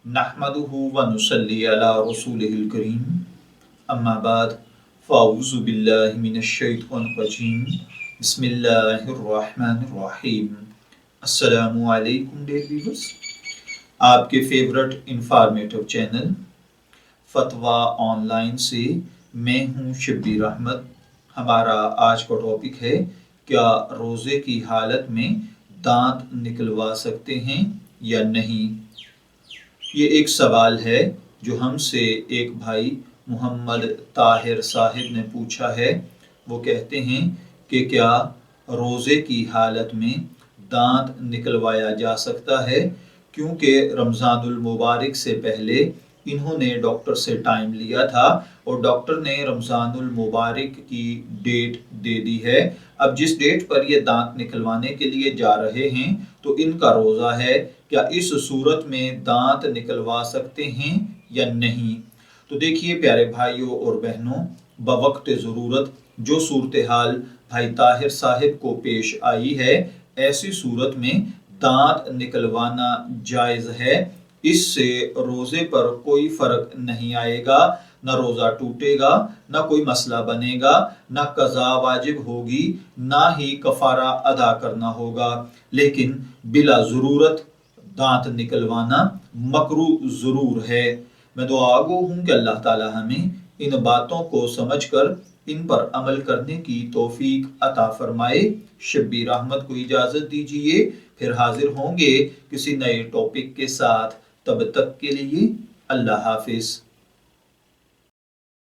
नहमदुहु व नुसल्ली अला रसूलिहिल करीम अम्मा बाद फ़अऊज़ु बिल्लाहि मिनश शैतानिर रजीम बिस्मिल्लाहिर रहमानिर रहीम। अस्सलामु अलैकुम डियर व्यूअर्स, आपके फेवरेट इंफॉर्मेटिव चैनल फतवा ऑनलाइन से मैं हूँ शब्बीर अहमद। हमारा आज का टॉपिक है, क्या रोज़े की हालत में दांत निकलवा सकते हैं या नहीं। ये एक सवाल है जो हमसे एक भाई मोहम्मद ताहिर साहिब ने पूछा है। वो कहते हैं कि क्या रोज़े की हालत में दांत निकलवाया जा सकता है, क्योंकि रमज़ानुल मुबारक से पहले इन्होंने डॉक्टर से टाइम लिया था और डॉक्टर ने रमज़ानुल मुबारक की डेट दे दी है। अब जिस डेट पर ये दांत निकलवाने के लिए जा रहे हैं तो इनका रोज़ा है, क्या इस सूरत में दांत निकलवा सकते हैं या नहीं। तो देखिए प्यारे भाइयों और बहनों, बवक्त ज़रूरत जो सूरत हाल भाई ताहिर साहिब को पेश आई है, ऐसी सूरत में दांत निकलवाना जायज़ है। इससे रोज़े पर कोई फ़र्क नहीं आएगा, न रोज़ा टूटेगा, न कोई मसला बनेगा, न कज़ा वाजिब होगी, ना ही कफ़ारा अदा करना होगा। लेकिन बिला ज़रूरत दांत निकलवाना मकरूह ज़रूर है। मैं दुआ गो हूँ कि अल्लाह ताला हमें इन बातों को समझकर इन पर अमल करने की तौफीक अता फरमाए। शब्बीर अहमद को इजाज़त दीजिए, फिर हाजिर होंगे किसी नए टॉपिक के साथ। तब तक के लिए अल्लाह हाफिज़।